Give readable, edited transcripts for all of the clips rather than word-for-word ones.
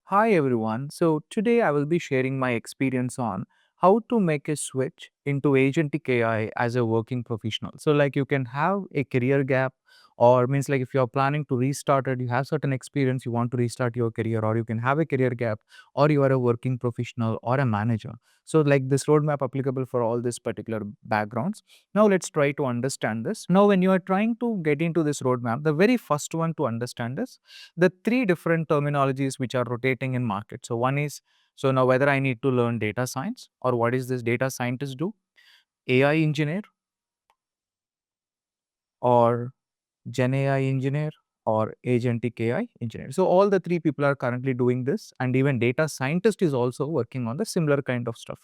Hi everyone. So today I will be sharing my experience on how to make a switch into agentic AI as a working professional. So like you can have a career gap or means like if you're planning to restart it, you have certain experience, you want to restart your career, or you can have a career gap, or you are a working professional or a manager. So like this roadmap applicable for all these particular backgrounds. Now let's try to understand this. Now when you are trying to get into this roadmap, the very first one to understand is the three different terminologies which are rotating in market. So one is, so now whether I need to learn data science or what is this data scientist do, AI engineer or Gen AI engineer or agentic AI engineer. So all the three people are currently doing this, and even data scientist is also working on the similar kind of stuff.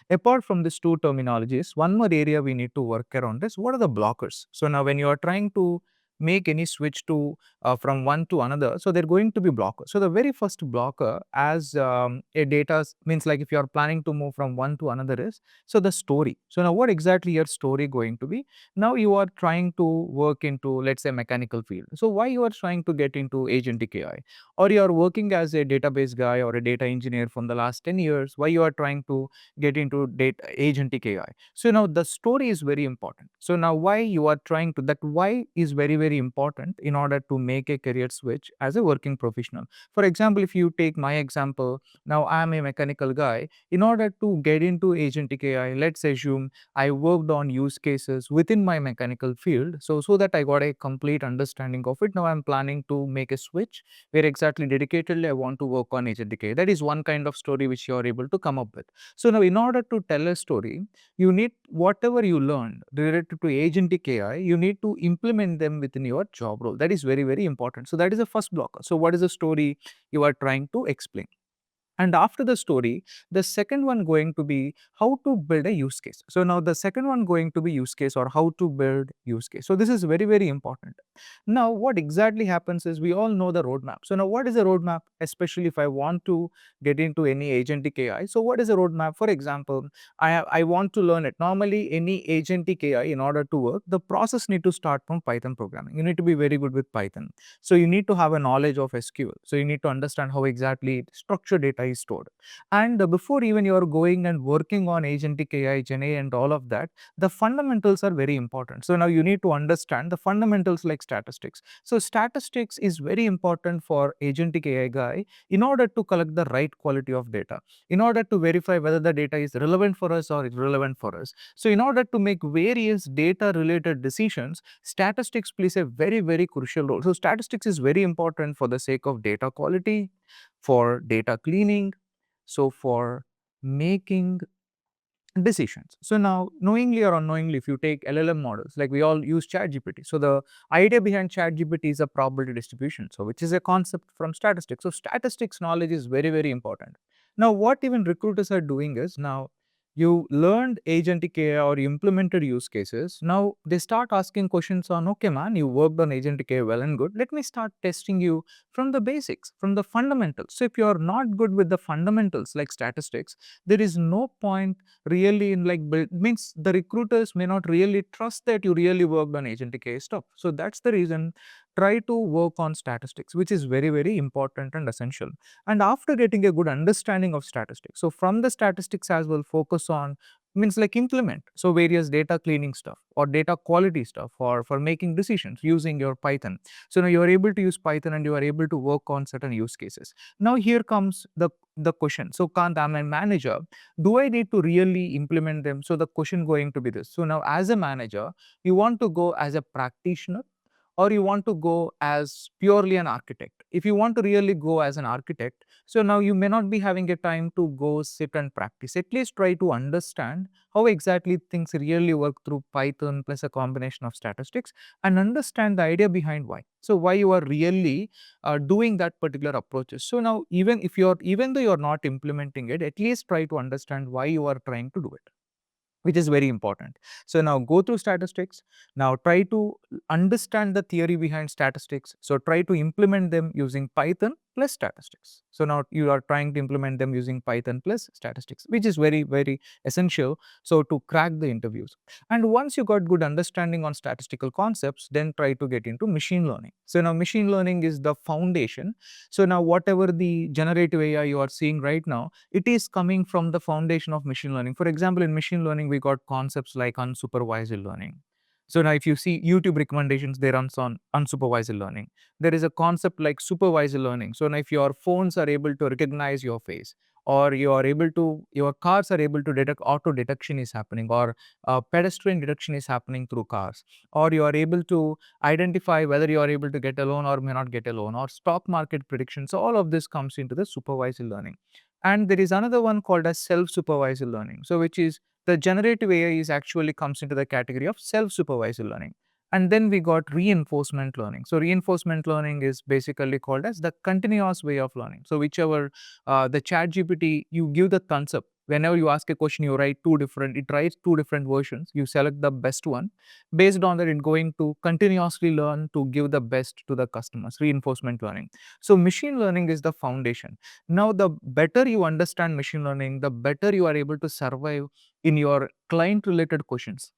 Apart from these two terminologies, one more area we need to work around is what are the blockers. So now when you are trying to make any switch to from one to another, so they're going to be blockers. So the very first blocker as a data means like if you are planning to move from one to another is, so the story. So now what exactly your story going to be? Now you are trying to work into, let's say, mechanical field. So why you are trying to get into agentic AI, or you are working as a database guy or a data engineer from the last 10 years, why you are trying to get into data agentic AI? So now the story is very important. So now why you are trying to, that why is very important in order to make a career switch as a working professional. For example, if you take my example, now I am a mechanical guy. In order to get into agentic AI, let's assume I worked on use cases within my mechanical field. So that I got a complete understanding of it. Now I'm planning to make a switch where exactly dedicatedly I want to work on agentic AI. That is one kind of story which you are able to come up with. So now in order to tell a story, you need whatever you learned related to agentic AI, you need to implement them within your job role. That is very important. So that is the first blocker. So what is the story you are trying to explain? And after the story, the second one going to be how to build a use case. So now the second one going to be use case or how to build use case. So this is very important. Now what exactly happens is we all know the roadmap. So now what is the roadmap, especially if I want to get into any agentic AI? So what is the roadmap? For example, I want to learn it. Normally any agentic AI, in order to work, the process need to start from Python programming. You need to be very good with Python. So you need to have a knowledge of SQL. So you need to understand how exactly structured data is stored. And before even you are going and working on agentic AI, Gen AI and all of that, the fundamentals are very important. So now you need to understand the fundamentals like statistics. So statistics is very important for agentic AI guy in order to collect the right quality of data, in order to verify whether the data is relevant for us or irrelevant for us. So in order to make various data related decisions, statistics plays a very crucial role. So statistics is very important for the sake of data quality, for data cleaning, so for making decisions. So now knowingly or unknowingly, if you take LLM models, like we all use ChatGPT. So the idea behind ChatGPT is a probability distribution, so which is a concept from statistics. So statistics knowledge is very important. Now what even recruiters are doing is, now you learned agentic AI or you implemented use cases. Now they start asking questions on, okay man, you worked on agentic AI well and good. Let me start testing you from the basics, from the fundamentals. So if you are not good with the fundamentals like statistics, there is no point really in like build, means the recruiters may not really trust that you really worked on agentic AI stuff. So that's the reason, try to work on statistics, which is very important and essential. And after getting a good understanding of statistics, so from the statistics as well, focus on, means like implement so various data cleaning stuff or data quality stuff or for making decisions using your Python. So now you are able to use Python and you are able to work on certain use cases. Now here comes the question. So Kant, I'm a manager, do I need to really implement them? So the question going to be this. So now as a manager, you want to go as a practitioner or you want to go as purely an architect. If you want to really go as an architect, so now you may not be having a time to go sit and practice. At least try to understand how exactly things really work through Python plus a combination of statistics and understand the idea behind why. So why you are really doing that particular approaches. So now even though you're not implementing it, at least try to understand why you are trying to do it. which is very important. So now go through statistics. Now try to understand the theory behind statistics. So try to implement them using Python plus statistics. So now you are trying to implement them using Python plus statistics, which is very, very essential. So to crack the interviews. And once you got good understanding on statistical concepts, then try to get into machine learning. So now machine learning is the foundation. So now whatever the generative AI you are seeing right now, it is coming from the foundation of machine learning. For example, in machine learning, we got concepts like unsupervised learning. So now if you see YouTube recommendations, they run on unsupervised learning. There is a concept like supervised learning. So now if your phones are able to recognize your face, or your cars are able to detect, auto detection is happening, or pedestrian detection is happening through cars, or you are able to identify whether you are able to get a loan or may not get a loan, or stock market predictions. So all of this comes into the supervised learning. And there is another one called as self-supervised learning. So which is the generative AI is actually comes into the category of self-supervised learning. And then we got reinforcement learning. So reinforcement learning is basically called as the continuous way of learning. So whichever the chat GPT, you give the concept. Whenever you ask a question, you write it writes two different versions. You select the best one. Based on that, it's going to continuously learn to give the best to the customers, reinforcement learning. So machine learning is the foundation. Now, the better you understand machine learning, the better you are able to survive in your client related questions.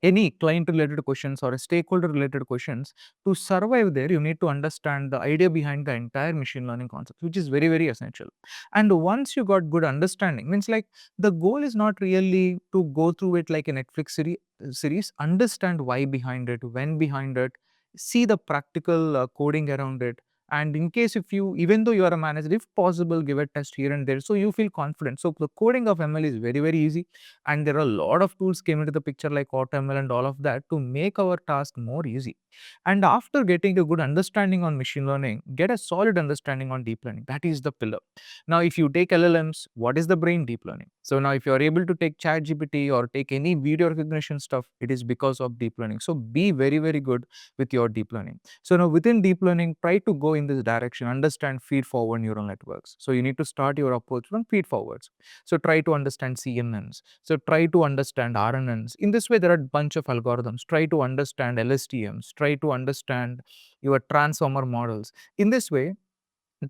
Any client related questions or stakeholder related questions, to survive there, you need to understand the idea behind the entire machine learning concept, which is very, very essential. And once you got good understanding, means like the goal is not really to go through it like a Netflix series, understand why behind it, when behind it, see the practical coding around it. And in case if you, even though you are a manager, if possible, give a test here and there so you feel confident. So the coding of ML is very, very easy, and there are a lot of tools came into the picture like AutoML and all of that to make our task more easy. And after getting a good understanding on machine learning, get a solid understanding on deep learning. That is the pillar. Now, if you take LLMs, what is the brain? Deep learning. So now if you are able to take chat GPT or take any video recognition stuff, it is because of deep learning. So be very, very good with your deep learning. So now within deep learning, try to go in this direction, understand feed forward neural networks. So you need to start your approach from feed forwards. So try to understand CNNs. So try to understand RNNs. In this way, there are a bunch of algorithms. Try to understand LSTMs. Try to understand your transformer models. In this way,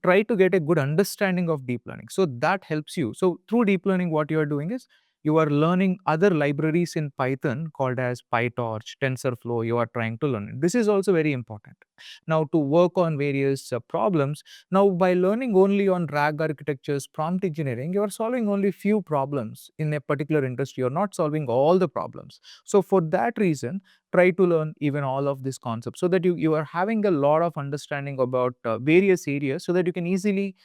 try to get a good understanding of deep learning. So that helps you. So through deep learning, what you are doing is you are learning other libraries in Python called as PyTorch, TensorFlow. You are trying to learn it. This is also very important. Now to work on various problems. Now by learning only on RAG architectures, prompt engineering, you are solving only few problems in a particular industry. You are not solving all the problems. So for that reason, try to learn even all of these concepts so that you are having a lot of understanding about various areas so that you can easily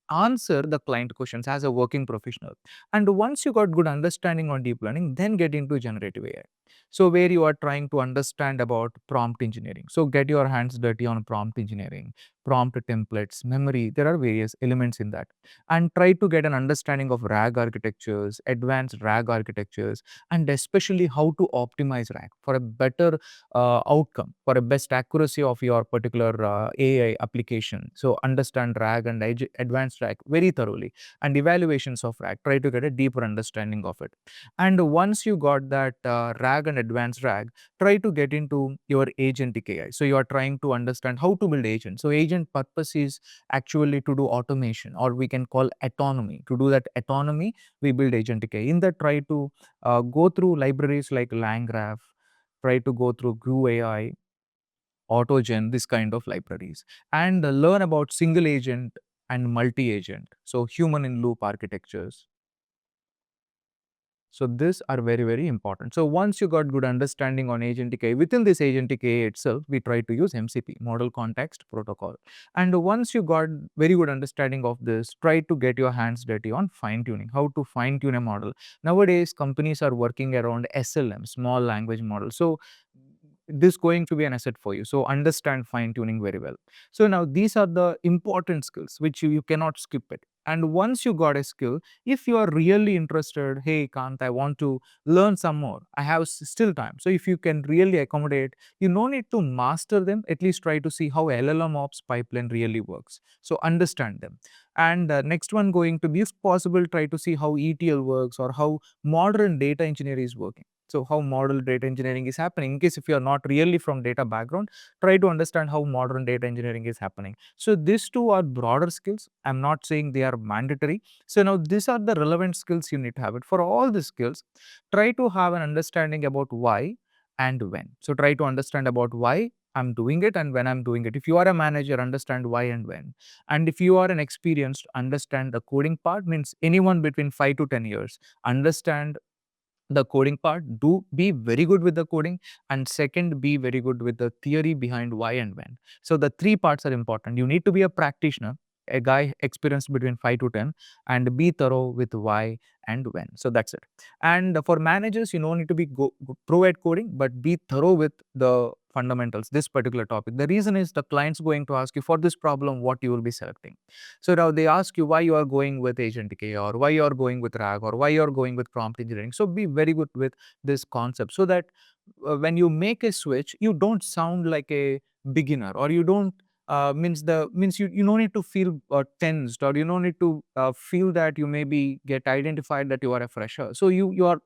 answer the client questions as a working professional. And once you got good understanding on deep learning, then get into generative AI. So where you are trying to understand about prompt engineering. So get your hands dirty on prompt engineering, prompt templates, memory. There are various elements in that. And try to get an understanding of RAG architectures, advanced RAG architectures, and especially how to optimize RAG for a better outcome, for a best accuracy of your particular AI application. So understand RAG and advanced RAG very thoroughly, and evaluations of RAG. Try to get a deeper understanding of it. And once you got that RAG and advanced RAG, try to get into your agentic AI. So you are trying to understand how to build agents. So agent purpose is actually to do automation, or we can call autonomy. To do that autonomy, we build agentic AI. In that, try to go through libraries like LangGraph, try to go through Glue AI, AutoGen, this kind of libraries, and learn about single agent and multi-agent. So human in loop architectures. So these are very, very important. So once you got good understanding on agentic AI, within this agentic AI itself, we try to use MCP, Model Context Protocol. And once you got very good understanding of this, try to get your hands dirty on fine tuning, how to fine tune a model. Nowadays, companies are working around SLM, small language model. So this going to be an asset for you. So understand fine tuning very well. So now these are the important skills which you cannot skip it. And once you got a skill, if you are really interested, hey, Kant, I want to learn some more. I have still time. So if you can really accommodate, you no need to master them, at least try to see how LLM ops pipeline really works. So understand them. And next one going to be, if possible, try to see how ETL works or how modern data engineering is working. So how model data engineering is happening. In case if you are not really from data background, try to understand how modern data engineering is happening. So these two are broader skills. I'm not saying they are mandatory. So now these are the relevant skills you need to have it. For all the skills, try to have an understanding about why and when. So try to understand about why I'm doing it and when I'm doing it. If you are a manager, understand why and when. And if you are an experienced, understand the coding part, means anyone between 5 to 10 years, understand the coding part, do be very good with the coding, and second, be very good with the theory behind why and when. So the three parts are important. You need to be a practitioner, a guy experienced between 5 to 10, and be thorough with why and when. So that's it. And for managers, you don't need to be pro at coding, but be thorough with the fundamentals, this particular topic. The reason is the client's going to ask you for this problem what you will be selecting. So now they ask you why you are going with Agentic AI, or why you are going with RAG, or why you are going with prompt engineering. So be very good with this concept, so that when you make a switch, you don't sound like a beginner, or you don't means you no need to feel tensed, or you no need to feel that you maybe get identified that you are a fresher. So you are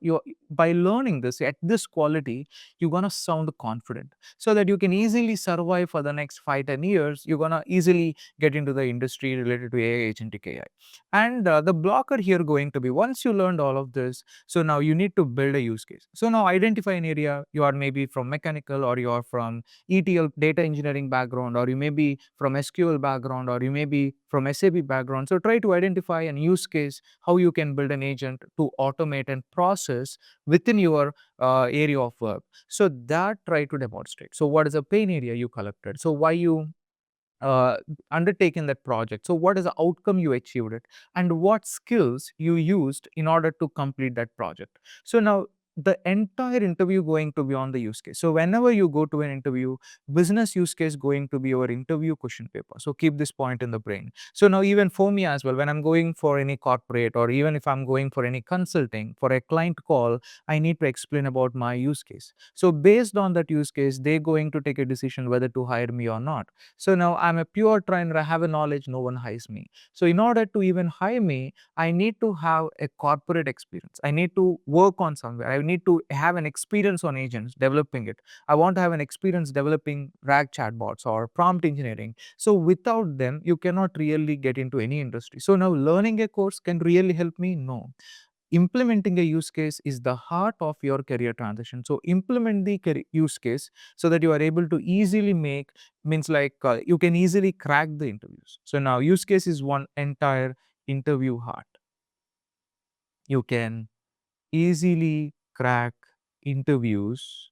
by learning this at this quality, you're gonna sound confident, so that you can easily survive for the next 5-10 years. You're gonna easily get into the industry related to AI, agentic AI. And the blocker here going to be, once you learned all of this, so now you need to build a use case. So now identify an area. You are maybe from mechanical, or you are from ETL data engineering background, or you may be from SQL background, or you may be from SAP background. So try to identify an use case, how you can build an agent to automate and process within your area of work. So that try to demonstrate. So what is the pain area you collected? So why you uh, undertaken that project. So what is the outcome you achieved it, and what skills you used in order to complete that project. So now the entire interview going to be on the use case. So whenever you go to an interview, business use case going to be your interview question paper. So keep this point in the brain. So now even for me as well, when I'm going for any corporate, or even if I'm going for any consulting for a client call, I need to explain about my use case. So based on that use case, they're going to take a decision whether to hire me or not. So now I'm a pure trainer, I have a knowledge, no one hires me. So in order to even hire me, I need to have a corporate experience. I need to work on somewhere. I need to have an experience on agents, developing it. I want to have an experience developing RAG chatbots or prompt engineering. So without them, you cannot really get into any industry. So now learning a course can really help me? No. Implementing a use case is the heart of your career transition. So implement the use case, so that you are able to easily make, means like you can easily crack the interviews. So now use case is one entire interview heart. You can easily crack interviews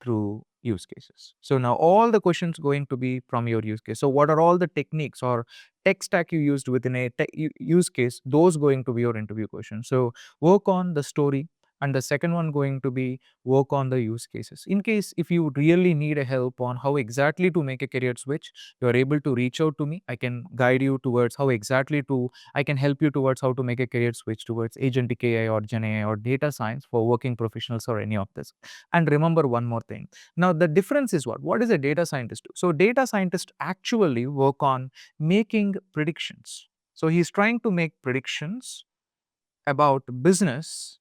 through use cases. So now all the questions going to be from your use case. So what are all the techniques or tech stack you used within a use case? Those going to be your interview questions. So work on the story, and the second one going to be work on the use cases. In case if you really need a help on how exactly to make a career switch, you are able to reach out to me. I can guide you towards how exactly to, I can help you towards how to make a career switch towards agentic AI or Gen AI or data science for working professionals or any of this. And remember one more thing. Now, the difference is what? What does a data scientist do? So, data scientists actually work on making predictions. So, he's trying to make predictions about business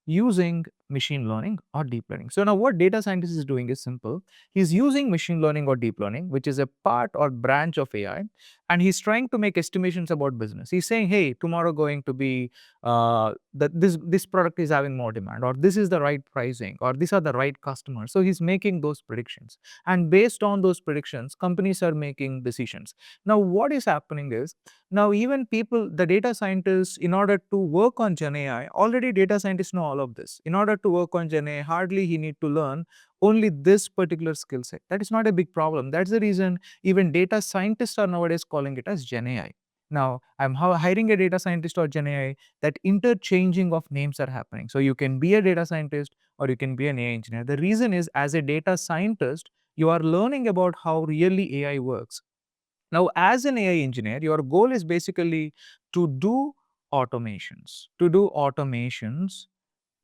using machine learning or deep learning. So now what data scientist is doing is simple. He's using machine learning or deep learning, which is a part or branch of AI, and he's trying to make estimations about business. He's saying, hey, tomorrow going to be that this product is having more demand, or this is the right pricing, or these are the right customers. So he's making those predictions, and based on those predictions, companies are making decisions. Now what is happening is, now even people, the data scientists, in order to work on Gen AI, already data scientists know all of this. In order to work on Gen AI, hardly he need to learn only this particular skill set. That is not a big problem. That's the reason even data scientists are nowadays calling it as Gen AI. Now, I'm hiring a data scientist or Gen AI, that interchanging of names are happening. So you can be a data scientist or you can be an AI engineer. The reason is, as a data scientist, you are learning about how really AI works. Now, as an AI engineer, your goal is basically to do automations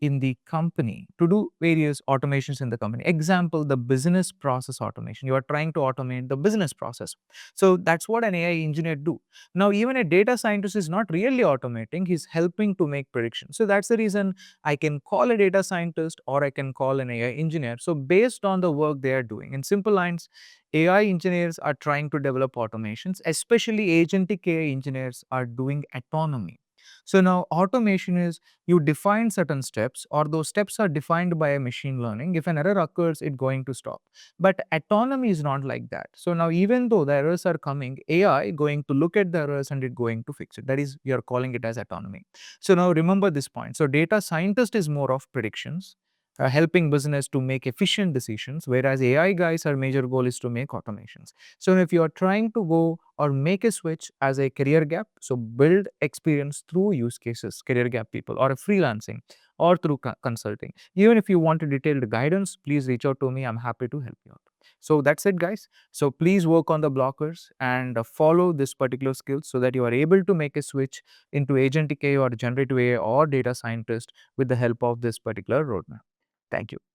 in the company, to do various automations in the company. Example, the business process automation. You are trying to automate the business process. So that's what an AI engineer do. Now, even a data scientist is not really automating, he's helping to make predictions. So that's the reason I can call a data scientist or I can call an AI engineer. So based on the work they are doing, in simple lines, AI engineers are trying to develop automations, especially agentic AI engineers are doing autonomy. So now automation is you define certain steps or those steps are defined by a machine learning. If an error occurs, it's going to stop. But autonomy is not like that. So now even though the errors are coming, AI going to look at the errors and it going to fix it. That is, we are calling it as autonomy. So now remember this point. So data scientist is more of predictions, helping business to make efficient decisions, whereas AI guys, our major goal is to make automations. So if you are trying to go or make a switch as a career gap, so build experience through use cases, career gap people, or a freelancing, or through consulting. Even if you want a detailed guidance, please reach out to me. I'm happy to help you out. So that's it, guys. So please work on the blockers and follow this particular skill so that you are able to make a switch into agentic AI or generative AI or data scientist with the help of this particular roadmap. Thank you.